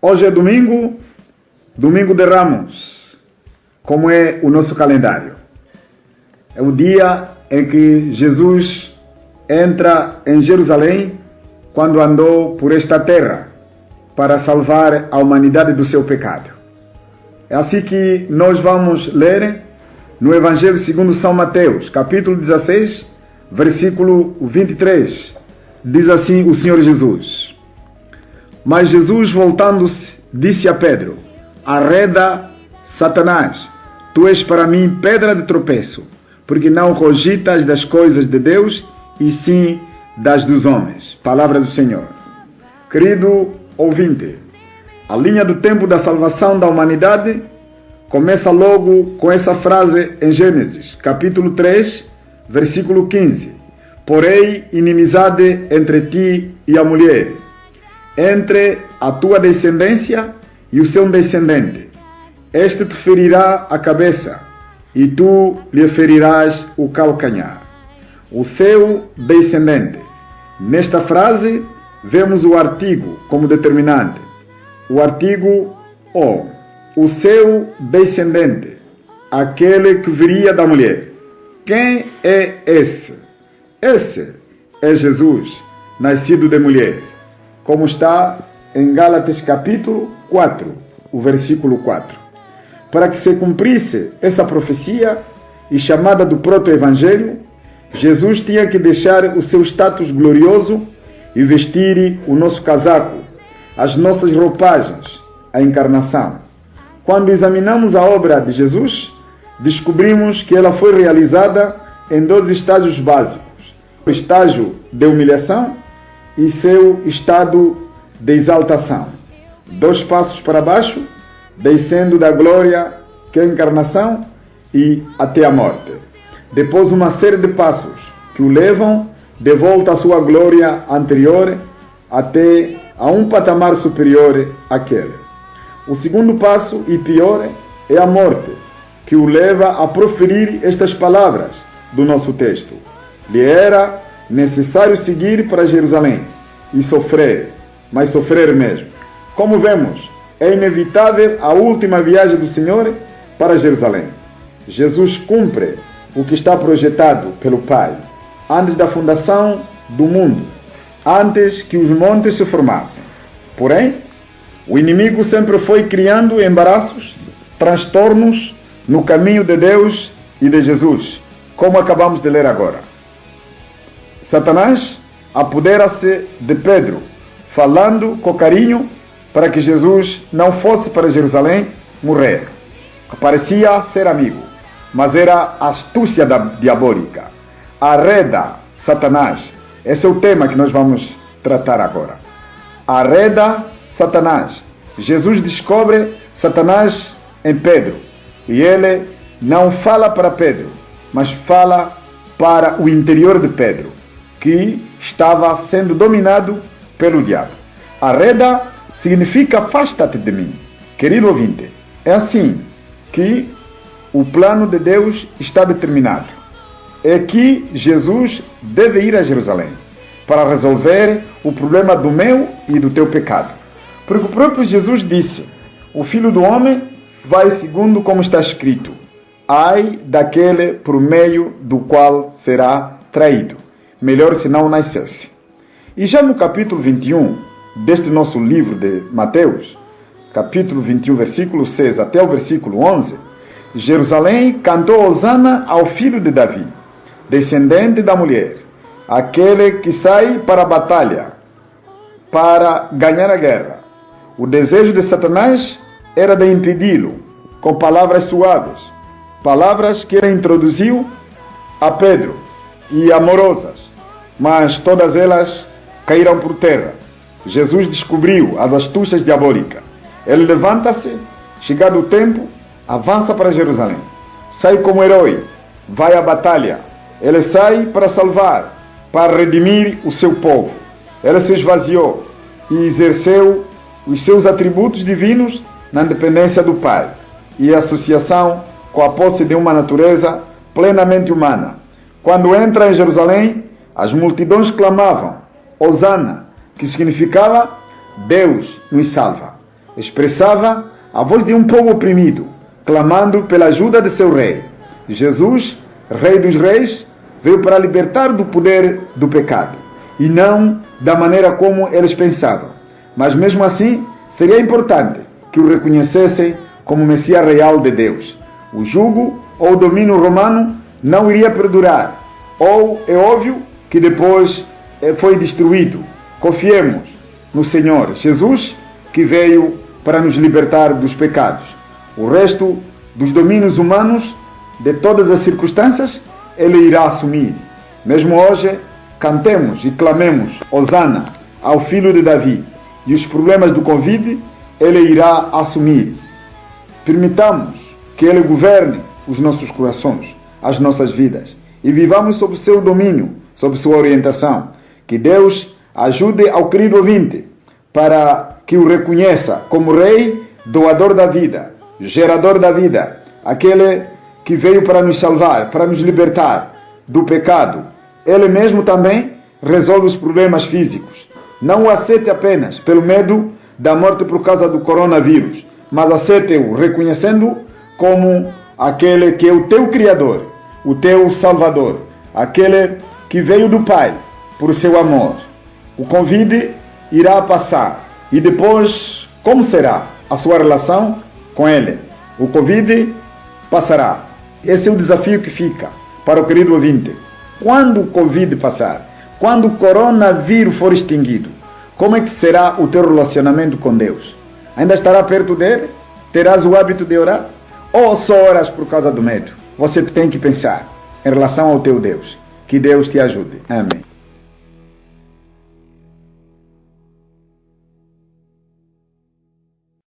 Hoje é domingo, domingo de Ramos, como é o nosso calendário. É o dia em que Jesus entra em Jerusalém quando andou por esta terra para salvar a humanidade do seu pecado. É assim que nós vamos ler no Evangelho segundo São Mateus, capítulo 16, versículo 23. Diz assim o Senhor Jesus: Mas Jesus, voltando-se, disse a Pedro: Arreda, Satanás, tu és para mim pedra de tropeço, porque não cogitas das coisas de Deus, e sim das dos homens. Palavra do Senhor. Querido ouvinte, a linha do tempo da salvação da humanidade começa logo com essa frase em Gênesis, capítulo 3, versículo 15. Porém, inimizade entre ti e a mulher, entre a tua descendência e o seu descendente. Este te ferirá a cabeça, e tu lhe ferirás o calcanhar. O seu descendente. Nesta frase, vemos o artigo como determinante. O artigo o seu descendente, aquele que viria da mulher. Quem é esse? Esse é Jesus, nascido de mulher, como está em Gálatas capítulo 4, o versículo 4. Para que se cumprisse essa profecia e chamada do proto-evangelho, Jesus tinha que deixar o seu status glorioso e vestir o nosso casaco, as nossas roupagens, a encarnação. Quando examinamos a obra de Jesus, descobrimos que ela foi realizada em dois estágios básicos: o estágio de humilhação e seu estado de exaltação. 2 passos para baixo, descendo da glória que é a encarnação e até a morte. Depois uma série de passos que o levam de volta à sua glória anterior até a um patamar superior àquele. O segundo passo, e pior, é a morte, que o leva a proferir estas palavras do nosso texto: lhe era necessário seguir para Jerusalém e sofrer, mas sofrer mesmo. Como vemos, é inevitável a última viagem do Senhor para Jerusalém. Jesus cumpre o que está projetado pelo Pai antes da fundação do mundo, antes que os montes se formassem. Porém, o inimigo sempre foi criando embaraços, transtornos no caminho de Deus e de Jesus, como acabamos de ler agora. Satanás apodera-se de Pedro, falando com carinho para que Jesus não fosse para Jerusalém morrer. Parecia ser amigo, mas era astúcia diabólica. Arreda, Satanás. Esse é o tema que nós vamos tratar agora. Arreda, Satanás. Jesus descobre Satanás em Pedro, e ele não fala para Pedro, mas fala para o interior de Pedro, que estava sendo dominado pelo diabo. Arreda significa afasta-te de mim. Querido ouvinte, é assim que o plano de Deus está determinado. É que Jesus deve ir a Jerusalém para resolver o problema do meu e do teu pecado. Porque o próprio Jesus disse: o Filho do Homem vai segundo como está escrito: ai daquele por meio do qual será traído. Melhor se não nascesse. E já no capítulo 21 deste nosso livro de Mateus, capítulo 21, versículo 6 até o versículo 11, Jerusalém cantou hosana ao filho de Davi, descendente da mulher, aquele que sai para a batalha, para ganhar a guerra. O desejo de Satanás era de impedi-lo com palavras suaves, palavras que ele introduziu a Pedro e amorosas, mas todas elas caíram por terra. Jesus descobriu as astúcias diabólicas. Ele levanta-se, chegado o tempo, avança para Jerusalém. Sai como herói, vai à batalha. Ele sai para salvar, para redimir o seu povo. Ele se esvaziou e exerceu os seus atributos divinos na dependência do Pai e associação com a posse de uma natureza plenamente humana. Quando entra em Jerusalém, as multidões clamavam: Hosana, que significava Deus nos salva. expressava a voz de um povo oprimido, clamando pela ajuda de seu rei. Jesus, Rei dos Reis, veio para libertar do poder do pecado, e não da maneira como eles pensavam. Mas mesmo assim, seria importante que o reconhecessem como Messias real de Deus. O jugo ou o domínio romano não iria perdurar, ou é óbvio que depois foi destruído. Confiemos no Senhor Jesus, que veio para nos libertar dos pecados. O resto dos domínios humanos, de todas as circunstâncias, Ele irá assumir. Mesmo hoje, cantemos e clamemos Hosana ao Filho de Davi, e os problemas do Covid Ele irá assumir. Permitamos que Ele governe os nossos corações, as nossas vidas, e vivamos sob seu domínio, sob sua orientação. Que Deus ajude ao querido ouvinte para que o reconheça como Rei, doador da vida, gerador da vida, aquele que veio para nos salvar, para nos libertar do pecado. Ele mesmo também resolve os problemas físicos. Não o aceite apenas pelo medo da morte por causa do coronavírus, mas aceite-o reconhecendo como aquele que é o teu Criador, o teu Salvador, aquele que veio do Pai por seu amor. O Covid irá passar, e depois, como será a sua relação com Ele? O Covid passará. Esse é o desafio que fica para o querido ouvinte. Quando o Covid passar, quando o coronavírus for extinguido, como é que será o teu relacionamento com Deus? Ainda estará perto dele? Terás o hábito de orar? Ou só oras por causa do medo? Você tem que pensar em relação ao teu Deus. Que Deus te ajude. Amém.